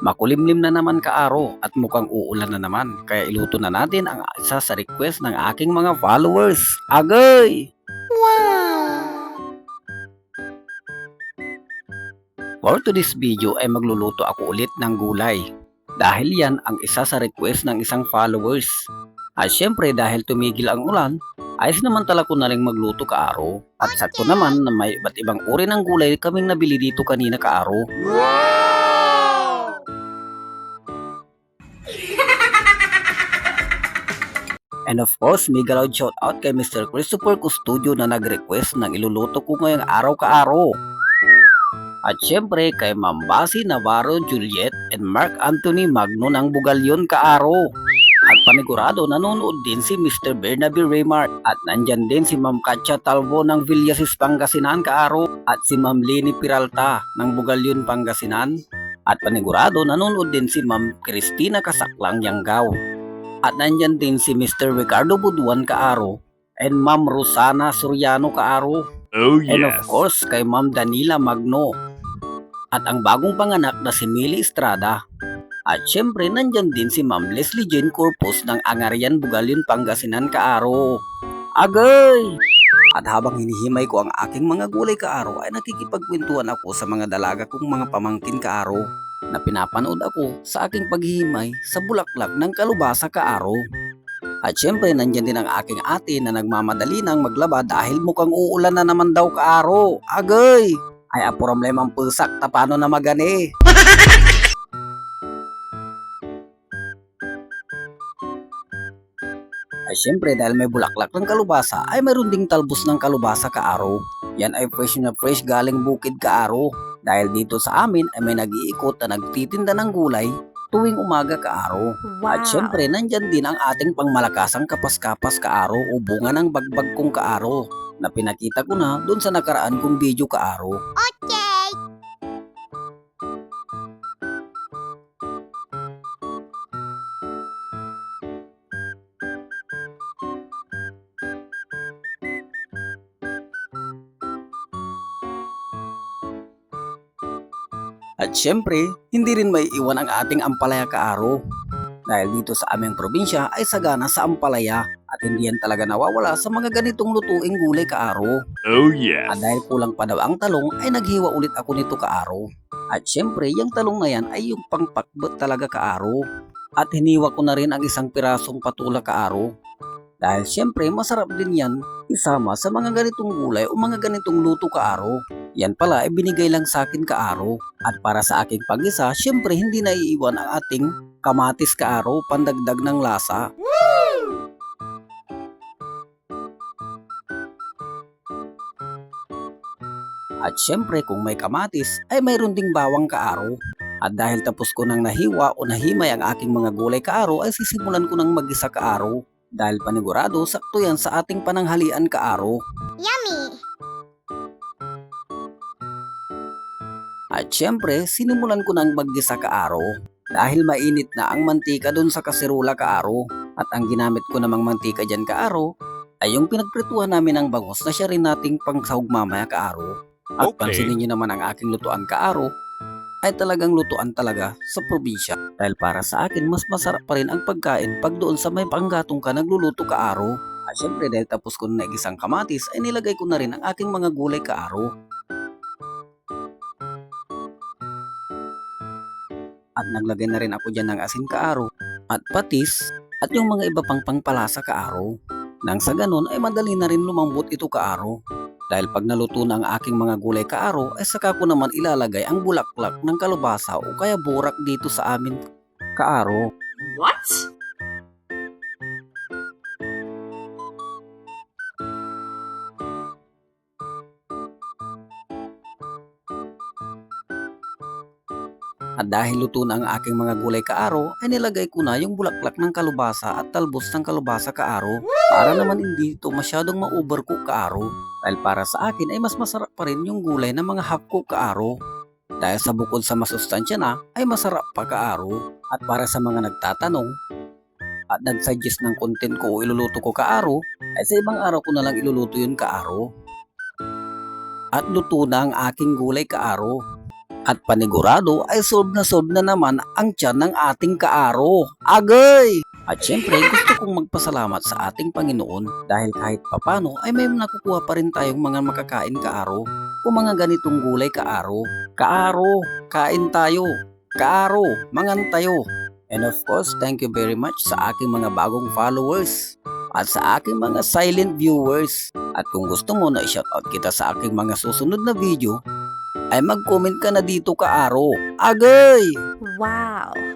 Makulimlim na naman kaaro at mukhang uulan na naman kaya iluto na natin ang isa sa request ng aking mga followers. Agay! For today's video ay magluluto ako ulit ng gulay. Dahil yan ang isa sa request ng isang followers. At syempre dahil tumigil ang ulan, ay sinamantala ko na rin magluto kaaro. At sakto naman na may iba't ibang uri ng gulay kaming nabili dito kanina kaaro. And of course, mega loud shout out kay Mr. Christopher Custodio na nag-request ng iluluto ko ngayong araw kaaro. At syempre kay Ma'am Basi Navarro Juliet and Mark Anthony Magno ng Bugalyon kaaro. At panigurado nanonood din si Mr. Bernabe Raymar at nandyan din si Ma'am Katya Talbo ng Villasis Pangasinan kaaro at si Ma'am Lini Peralta ng Bugalyon Pangasinan. At panigurado nanonood din si Ma'am Cristina Kasaklang Yanggao. At nandyan din si Mr. Ricardo Buduan kaaro and Ma'am Rosana Soriano kaaro. Oh yes. And of course kay Ma'am Danila Magno. At ang bagong panganak na si Millie Estrada. At syempre nandyan din si Ma'am Leslie Jane Corpus ng Angarian Bugalyon Pangasinan kaaro. Agay! At habang hinihimay ko ang aking mga gulay kaaro ay nakikipagkwentuhan ako sa mga dalaga kong mga pamangkin kaaro na pinapanood ako sa aking paghihimay sa bulaklak ng kalubasa kaaro. At syempre nandyan din ang aking ate na nagmamadali ng maglaba dahil mukhang uulan na naman daw kaaro. Agay! Ay problemang pusak tapano na magani. Ay syempre dahil may bulaklak ng kalubasa ay mayroon ding talbos ng kalubasa kaaro. Yan ay fresh na fresh galing bukid kaaro. Dahil dito sa amin ay may nag-iikot na nagtitinda ng gulay tuwing umaga kaaro. At syempre nandyan din ang ating pangmalakasang kapas-kapas kaaro o bunga ng bagbag kong kaaro na pinakita ko na dun sa nakaraan kong video kaaro. At syempre, hindi rin may iwan ang ating ampalaya kaaro. Dahil dito sa aming probinsya ay sagana sa ampalaya at hindi yan talaga nawawala sa mga ganitong lutuing gulay kaaro. Oh yes. At dahil kulang pa daw ang talong ay naghiwa ulit ako nito kaaro. At syempre, yung talong na yan ay yung pangpakbet talaga kaaro. At hiniwa ko na rin ang isang pirasong patula kaaro. Dahil syempre masarap din yan isama sa mga ganitong gulay o mga ganitong luto kaaro. Yan pala ay binigay lang sa akin kaaro. At para sa aking pag-isa, syempre hindi naiiwan ang ating kamatis kaaro pandagdag ng lasa. At syempre kung may kamatis ay mayroon ding bawang kaaro. At dahil tapos ko nang nahiwa o nahimay ang aking mga gulay kaaro ay sisimulan ko nang mag-isa kaaro. Dahil panigurado sakto yan sa ating pananghalian kaaro. Yummy! At syempre, sinimulan ko nang mag-gisa kaaro dahil mainit na ang mantika dun sa kaserula kaaro. At ang ginamit ko namang mantika dyan kaaro ay yung pinagprituhan namin ng bangus na siya rin nating pangsahog mamaya kaaro. At Okay. pansinin nyo naman ang aking lutuan kaaro ay talagang lutuan talaga sa probinsya. Dahil para sa akin mas masarap pa rin ang pagkain pag doon sa may panggatong ka nagluluto kaaro. At syempre dahil tapos ko na nagisang kamatis ay nilagay ko na rin ang aking mga gulay kaaro. At naglagay na rin ako dyan ng asin kaaro at patis at yung mga iba pang pangpalasa kaaro. Nang sa ganun ay madali na rin lumambot ito kaaro. Dahil pag naluto na ang aking mga gulay kaaro ay saka ko naman ilalagay ang bulaklak ng kalubasa o kaya burak dito sa amin kaaro. What? At dahil luto na ang aking mga gulay kaaro ay nilagay ko na yung bulaklak ng kalubasa at talbos ng kalubasa kaaro para naman hindi ito masyadong ma-overcook kaaro. Dahil para sa akin ay mas masarap pa rin yung gulay ng mga half-cook kaaro. Dahil sa bukod sa masustansya na ay masarap pa kaaro. At para sa mga nagtatanong at nag-suggest ng content ko o iluluto ko kaaro ay sa ibang araw ko na lang iluluto yun kaaro. At luto na ang aking gulay kaaro. At panigurado ay solve na naman ang tiyan ng ating kaaro. Agay! At syempre gusto kong magpasalamat sa ating Panginoon dahil kahit papano ay may nakukuha pa rin tayong mga makakain kaaro o mga ganitong gulay kaaro. Kaaro, kain tayo. Kaaro, mangan tayo. And of course, thank you very much sa aking mga bagong followers at sa aking mga silent viewers. At kung gusto mo na i-shoutout kita sa aking mga susunod na video, ay mag-comment ka na dito kaaro. Agay! Wow!